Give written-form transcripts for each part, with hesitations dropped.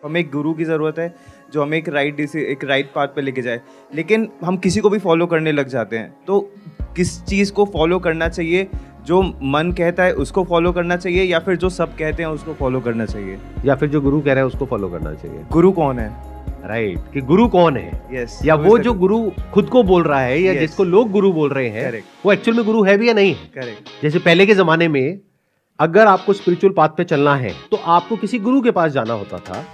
हमें एक गुरु की ज़रूरत है जो हमें एक राइट पाथ पे लेके जाए, लेकिन हम किसी को भी फॉलो करने लग जाते हैं। तो किस चीज़ को फॉलो करना चाहिए? जो मन कहता है उसको फॉलो करना चाहिए, या फिर जो सब कहते हैं उसको फॉलो करना चाहिए? या फिर जो गुरु कह रहा है उसको फॉलो करना चाहिए? गुरु कौन है? राइट, कि गुरु कौन है? यस, या वो जो गुरु खुद को बोल रहा है या Yes. जिसको लोग गुरु बोल रहे हैं, Correct. वो एक्चुअल में गुरु है भी या नहीं है? करेक्ट। जैसे पहले के जमाने में अगर आपको स्पिरिचुअल पाथ पे चलना है तो आपको किसी गुरु के पास जाना होता था।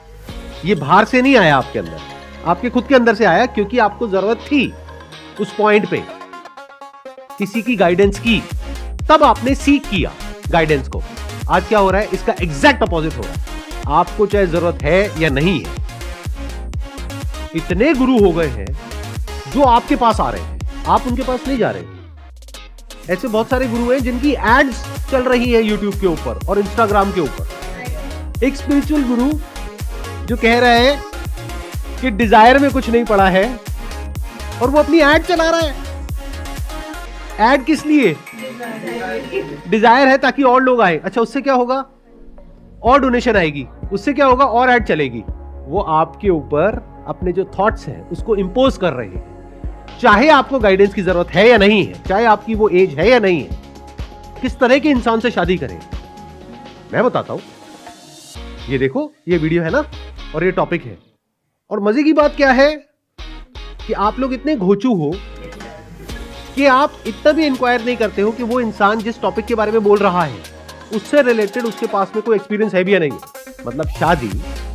ये बाहर से नहीं आया आपके अंदर, आपके खुद के अंदर से आया, क्योंकि आपको जरूरत थी उस पॉइंट पे किसी की गाइडेंस की, तब आपने सीख किया गाइडेंस को। आज क्या हो रहा है, इसका एग्जैक्ट अपोजिट हो रहा है। आपको चाहे जरूरत है या नहीं है, इतने गुरु हो गए हैं जो आपके पास आ रहे हैं, आप उनके पास नहीं जा रहे। ऐसे बहुत सारे गुरु हैं जिनकी एड्स चल रही है यूट्यूब के ऊपर और इंस्टाग्राम के ऊपर। एक स्पिरिचुअल गुरु जो कह रहा है कि डिजायर में कुछ नहीं पड़ा है और वो अपनी एड चला रहा है। एड किस लिए? डिजायर है ताकि और लोग आए। अच्छा, उससे क्या होगा? और डोनेशन आएगी। उससे क्या होगा? और एड चलेगी। वो आपके ऊपर अपने जो थॉट्स हैं उसको इंपोज कर रहे हैं। चाहे आपको गाइडेंस की जरूरत है या नहीं है, चाहे आपकी वो एज है या नहीं है, किस तरह के इंसान से शादी करें मैं बताता हूं। ये देखो, ये वीडियो है ना, और ये टॉपिक है। और मजे की बात क्या है कि आप लोग इतने घोचू हो कि आप इतना भी इंक्वायर नहीं करते हो कि वो इंसान जिस टॉपिक के बारे में बोल रहा है उससे रिलेटेड उसके पास में कोई एक्सपीरियंस है भी या नहीं है। मतलब शादी,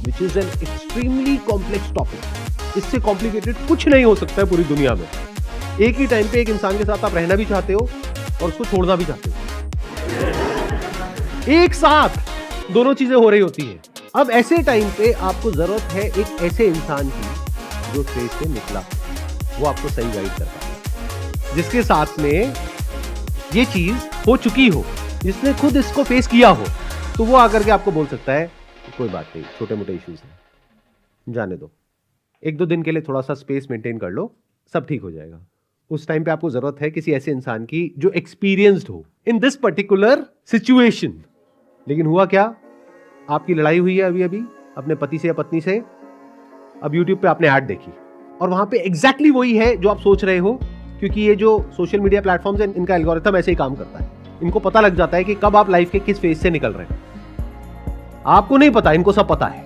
which is an extremely complex topic, इससे कॉम्प्लिकेटेड कुछ नहीं हो सकता है पूरी दुनिया में। एक ही टाइम पे एक इंसान के साथ आप रहना भी चाहते हो और उसको छोड़ना भी चाहते हो, एक साथ दोनों चीजें हो रही होती हैं। अब ऐसे टाइम पे आपको जरूरत है एक ऐसे इंसान की जो स्टेज से निकला, वो आपको सही गाइड कर पाए, जिसके साथ में ये चीज हो चुकी हो, जिसने खुद इसको फेस किया हो। तो वो आकर के आपको बोल सकता है कोई बात नहीं, छोटे मोटे इश्यूज हैं, जाने दो, एक दो दिन के लिए थोड़ा सा स्पेस मेंटेन कर लो, सब ठीक हो जाएगा। उस टाइम पे आपको जरूरत है किसी ऐसे इंसान की जो एक्सपीरियंस्ड हो इन दिस पर्टिकुलर सिचुएशन। लेकिन हुआ क्या, आपकी लड़ाई हुई है अभी अभी अपने पति से या पत्नी से, अब यूट्यूब पे आपने ऐड देखी और वहां पे एग्जैक्टली वही है जो आप सोच रहे हो, क्योंकि ये जो सोशल मीडिया प्लेटफॉर्म्स हैं इनका एल्गोरिथम ऐसे ही काम करता है। इनको पता लग जाता है कि कब आप लाइफ के किस फेज से निकल रहे हैं। आपको नहीं पता, इनको सब पता है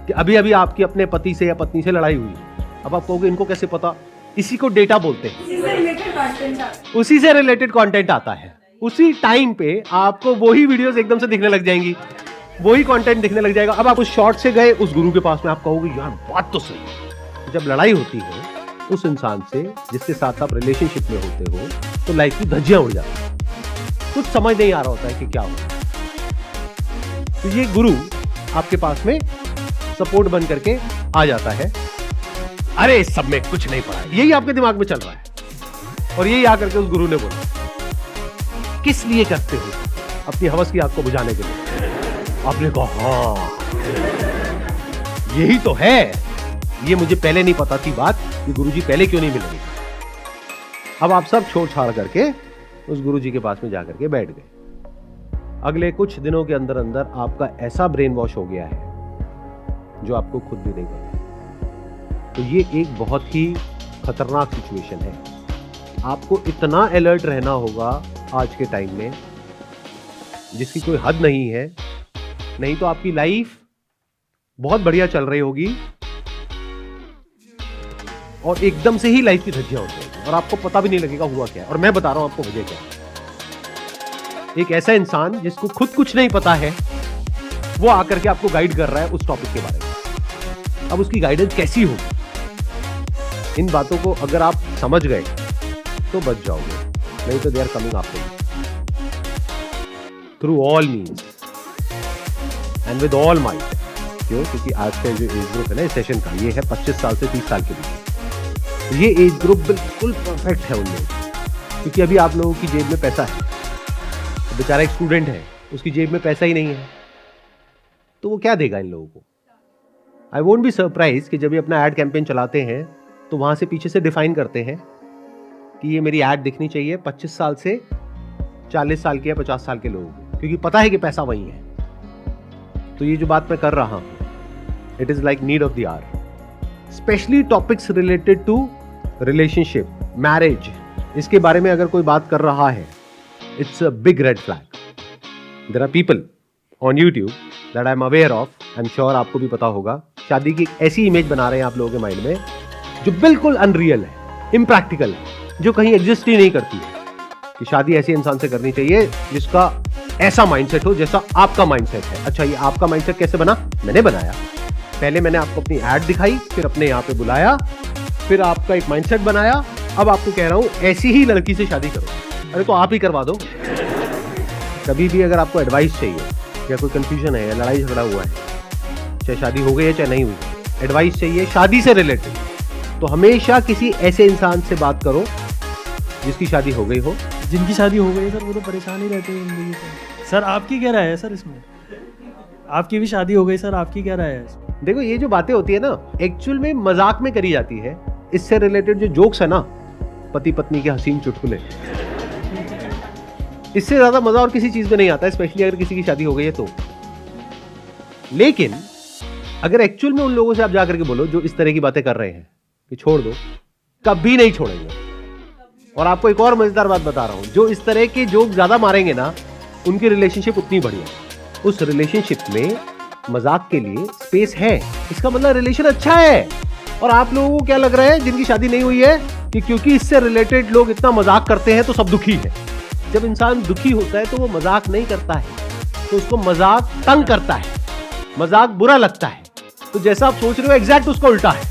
कि अभी अभी आपकी अपने पति से या पत्नी से लड़ाई हुई है। अब आप कहोगे इनको कैसे पता? इसी को डेटा बोलते हैं, उसी से रिलेटेड कंटेंट आता है। उसी टाइम पे आपको वही वीडियोस एकदम से दिखने लग जाएंगी, वही कंटेंट दिखने लग जाएगा। अब आप उस शॉर्ट से गए उस गुरु के पास में, आप कहोगे यार बात तो सही है। जब लड़ाई होती है उस इंसान से जिसके साथ आप रिलेशनशिप में होते हो तो लाइफ की धज्जियां उड़ जाती है, कुछ समझ नहीं आ रहा होता है कि क्या हो रहा है। तो ये गुरु आपके पास में सपोर्ट बन करके आ जाता है। अरे सब में कुछ नहीं पड़ा, यही आपके दिमाग में चल रहा है। और यही आकर के उस गुरु ने बोला, किस लिए करते हो? अपनी हवस की आग को बुझाने के लिए। आपने कहा हाँ यही तो है, ये मुझे पहले नहीं पता थी बात, कि गुरुजी पहले क्यों नहीं मिलेंगे। अब आप सब छोड़ छाड़ करके उस गुरुजी के पास में जाकर के बैठ गए। अगले कुछ दिनों के अंदर अंदर आपका ऐसा ब्रेन वॉश हो गया है जो आपको खुद भी नहीं पता। तो ये एक बहुत ही खतरनाक सिचुएशन है। आपको इतना अलर्ट रहना होगा आज के टाइम में जिसकी कोई हद नहीं है, नहीं तो आपकी लाइफ बहुत बढ़िया चल रही होगी और एकदम से ही लाइफ की धज्जियां हो जाएगी और आपको पता भी नहीं लगेगा हुआ क्या है। और मैं बता रहा हूं आपको वजह क्या है। एक ऐसा इंसान जिसको खुद कुछ नहीं पता है वो आकर के आपको गाइड कर रहा है उस टॉपिक के बारे में। अब उसकी गाइडेंस कैसी होगी, इन बातों को अगर आप समझ गए तो बच जाओगे, नहीं तो they are coming after you through all means and with all might. क्यों? क्योंकि आज का जो एज ग्रुप है ना इस सेशन का, ये है 25 साल से 30 साल के बीच। ये एज ग्रुप बिल्कुल परफेक्ट है उन लोगों, क्योंकि अभी आप लोगों की जेब में पैसा है। तो बेचारा एक स्टूडेंट है, उसकी जेब में पैसा ही नहीं है, तो वो क्या देगा इन लोगों को? आई वोंट बी सरप्राइज कि जब ये अपना एड कैंपेन चलाते हैं तो वहां से पीछे से डिफाइन करते हैं कि ये मेरी एड दिखनी चाहिए 25 साल से 40 साल के या 50 साल के लोगों को, क्योंकि पता है कि पैसा वही है। तो ये जो बात मैं कर रहा हूं it is like need of the hour, specially topics related to relationship, marriage, इसके बारे में अगर कोई बात कर रहा है, it's a big red flag. There are people on YouTube that I am aware of, I am sure आपको भी पता होगा, शादी की ऐसी इमेज बना रहे हैं आप लोगों के माइंड में जो बिल्कुल अनरियल है, इम्प्रैक्टिकल है, जो कहीं एग्जिस्ट ही नहीं करती है. कि शादी ऐसे इंसान से करनी चाहिए जिसका ऐसा माइंडसेट हो जैसा आपका माइंडसेट है. अच्छा, ये आपका माइंडसेट कैसे बना? मैंने बनाया. पहले मैंने आपको अपनी ऐड दिखाई, फिर अपने यहाँ पे बुलाया, फिर आपका एक माइंडसेट बनाया. अब आपको कह रहा हूं ऐसी ही लड़की से शादी करो. अरे तो आप ही करवा दो. कभी भी अगर आपको एडवाइस चाहिए या कोई कंफ्यूजन है या लड़ाई झगड़ा हुआ है, चाहे शादी हो गई है चाहे नहीं हुई, एडवाइस चाहिए शादी से रिलेटेड, तो हमेशा किसी ऐसे इंसान से बात करो जिसकी शादी हो गई हो. जिनकी शादी हो गई है सर वो तो परेशान ही रहते हैं जिंदगी से. सर आपकी क्या राय है सर इसमें? आपकी भी शादी हो गई सर, आपकी क्या राय है इसमें? देखो, ये जो बातें होती है ना, एक्चुअल में मजाक में करी जाती है. इससे रिलेटेड जो जोक्स है ना, पति पत्नी के हसीन चुटकुले, इससे ज्यादा मजा और किसी चीज में नहीं आता, स्पेशली अगर किसी की शादी हो गई है तो. लेकिन अगर एक्चुअल में उन लोगों से आप जाकर के बोलो जो इस तरह की बातें कर रहे हैं कि छोड़ दो, कभी नहीं छोड़ेंगे. और आपको एक और मजेदार बात बता रहा हूं, जो इस तरह के जोक ज्यादा मारेंगे ना, उनकी रिलेशनशिप उतनी बढ़िया. उस रिलेशनशिप में मजाक के लिए स्पेस है, इसका मतलब रिलेशन अच्छा है. और आप लोगों को क्या लग रहा है जिनकी शादी नहीं हुई है कि क्योंकि इससे रिलेटेड लोग इतना मजाक करते हैं तो सब दुखी है. जब इंसान दुखी होता है तो वो मजाक नहीं करता है, तो उसको मजाक तंग करता है, मजाक बुरा लगता है. तो जैसा आप सोच रहे हो एग्जैक्ट उसका उल्टा है.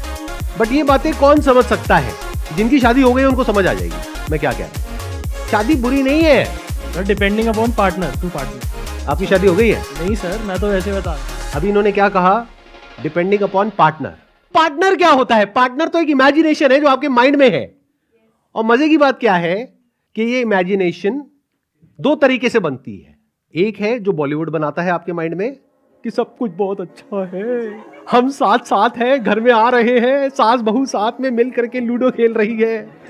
बट ये बातें कौन समझ सकता है? जिनकी शादी हो गई उनको समझ आ जाएगी मैं क्या कह रहा हूं. शादी बुरी नहीं है sir, depending upon partner to partner. आपकी शादी हो गई है? नहीं सर, मैं तो वैसे बता. अभी इन्होंने क्या कहा? Depending upon partner. पार्टनर क्या होता है? पार्टनर तो एक इमेजिनेशन है जो आपके माइंड में है. और मजे की बात क्या है कि ये इमेजिनेशन दो तरीके से बनती है. एक है जो बॉलीवुड बनाता है आपके माइंड में कि सब कुछ बहुत अच्छा है, हम साथ साथ हैं, घर में आ रहे हैं, सास बहू साथ में मिल करके लूडो खेल रही है.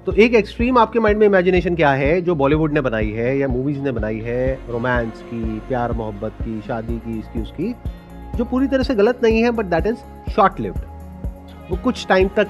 तो एक एक्सट्रीम आपके माइंड में इमेजिनेशन क्या है जो बॉलीवुड ने बनाई है या मूवीज ने बनाई है, रोमांस की, प्यार मोहब्बत की, शादी की, इसकी उसकी, जो पूरी तरह से गलत नहीं है, but that is short lived. वो कुछ टाइम तक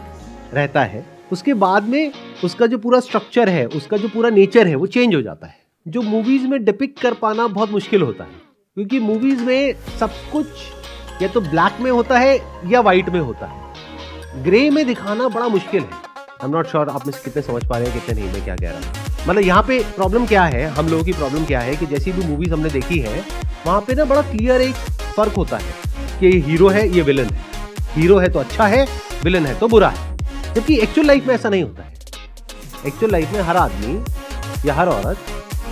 रहता है, उसके बाद में उसका जो पूरा स्ट्रक्चर है, उसका जो पूरा नेचर है, वो चेंज हो जाता है. जो मूवीज में डिपिक्ट कर पाना बहुत मुश्किल होता है, क्योंकि मूवीज में सब कुछ या तो ब्लैक में होता है या व्हाइट में होता है. ग्रे में दिखाना बड़ा मुश्किल है. आई एम नॉट श्योर आप में से कितने समझ पा रहे हैं, कितने नहीं, मैं क्या कह रहा हूँ. मतलब यहाँ पे प्रॉब्लम क्या है, हम लोगों की प्रॉब्लम क्या है कि जैसी भी मूवीज हमने देखी है वहां पे ना बड़ा क्लियर एक फर्क होता है कि ये हीरो है, ये विलन है. हीरो है तो अच्छा है, विलन है तो बुरा है. जबकि एक्चुअल लाइफ में ऐसा नहीं होता है. एक्चुअल लाइफ में हर आदमी या हर औरत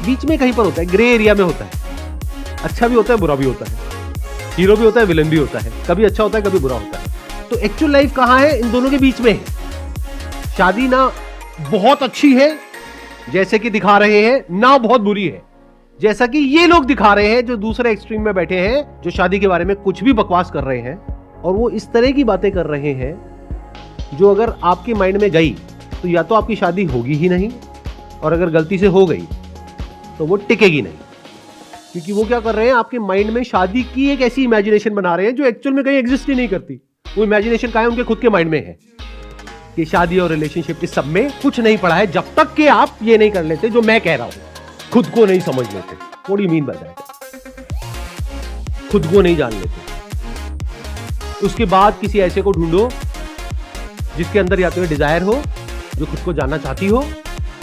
बीच में कहीं पर होता है, ग्रे एरिया में होता है. अच्छा भी होता है, बुरा भी होता है, हीरो भी होता है, विलन भी होता है, कभी अच्छा होता है, कभी बुरा होता है. तो एक्चुअल लाइफ कहाँ है? इन दोनों के बीच में है. शादी ना बहुत अच्छी है जैसे कि दिखा रहे हैं, ना बहुत बुरी है जैसा कि ये लोग दिखा रहे हैं जो दूसरे एक्सट्रीम में बैठे हैं, जो शादी के बारे में कुछ भी बकवास कर रहे हैं. और वो इस तरह की बातें कर रहे हैं जो अगर आपके माइंड में गई तो या तो आपकी शादी होगी ही नहीं, और अगर गलती से हो गई तो वो टिकेगी नहीं. क्योंकि वो क्या कर रहे हैं, आपके माइंड में शादी की एक ऐसी इमेजिनेशन बना रहे हैं जो एक्चुअल में कहीं एग्जिस्ट ही नहीं करती. वो इमेजिनेशन का है, उनके खुद के माइंड में है कि शादी और रिलेशनशिप इस सब में कुछ नहीं पड़ा है, जब तक कि आप ये नहीं कर लेते जो मैं कह रहा हूं, खुद को नहीं समझ लेते. What do you mean by that? खुद को नहीं जान लेते. उसके बाद किसी ऐसे को ढूंढो जिसके अंदर या तो ये डिजायर हो, जो खुद को जानना चाहती हो,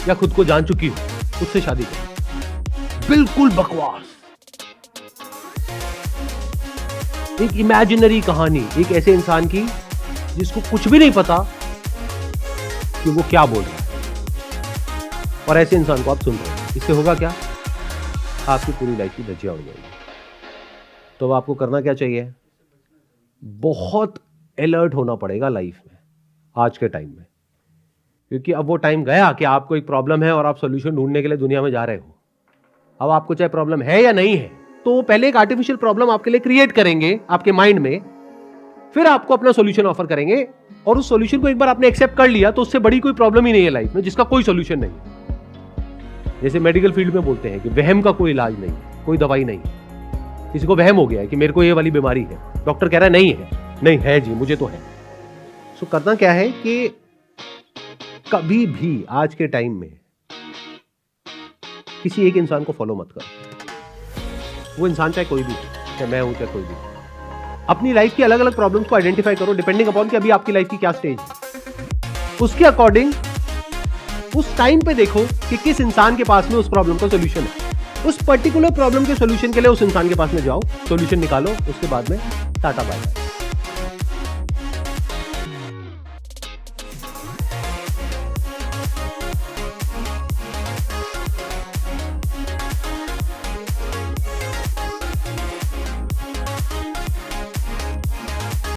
या खुद को जान चुकी हो, उससे शादी करो. बिल्कुल बकवास. एक इमेजिनरी कहानी एक ऐसे इंसान की जिसको कुछ भी नहीं पता कि वो क्या बोल रहा है, और ऐसे इंसान को आप सुन रहे हैं. इससे होगा क्या? आपकी पूरी लाइफ की धज्जियां उड़ जाएगी. तो अब आपको करना क्या चाहिए? बहुत अलर्ट होना पड़ेगा लाइफ में आज के टाइम में, क्योंकि अब वो टाइम गया कि आपको एक प्रॉब्लम है और आप सॉल्यूशन ढूंढने के लिए दुनिया में जा रहे हो. अब आपको चाहे प्रॉब्लम है या नहीं है, तो पहले एक आर्टिफिशियल प्रॉब्लम आपके लिए क्रिएट करेंगे आपके माइंड में, फिर आपको अपना सॉल्यूशन ऑफर करेंगे. और उस सॉल्यूशन को एक बार आपने एक्सेप्ट कर लिया तो उससे बड़ी कोई प्रॉब्लम ही नहीं है लाइफ में जिसका कोई सॉल्यूशन नहीं है. जैसे मेडिकल फील्ड में बोलते हैं कि वहम का कोई इलाज नहीं, कोई दवाई नहीं. किसी को वहम हो गया है कि मेरे को ये वाली बीमारी है, डॉक्टर कह रहा है नहीं है जी, मुझे तो है। सो करना क्या है कि कभी भी आज के टाइम में किसी एक इंसान को फॉलो मत करो। वो इंसान चाहे कोई भी हो, चाहे मैं हूं चाहे कोई भी। अपनी लाइफ की अलग अलग प्रॉब्लम्स को आइडेंटिफाई करो डिपेंडिंग अपॉन कि अभी आपकी लाइफ की क्या स्टेज है। उसके अकॉर्डिंग उस टाइम पे देखो कि किस इंसान के पास में उस प्रॉब्लम का सोल्यूशन है। उस पर्टिकुलर प्रॉब्लम के सोल्यूशन के लिए उस इंसान के पास में जाओ, सोल्यूशन निकालो, उसके बाद में टाटा बाय बाय।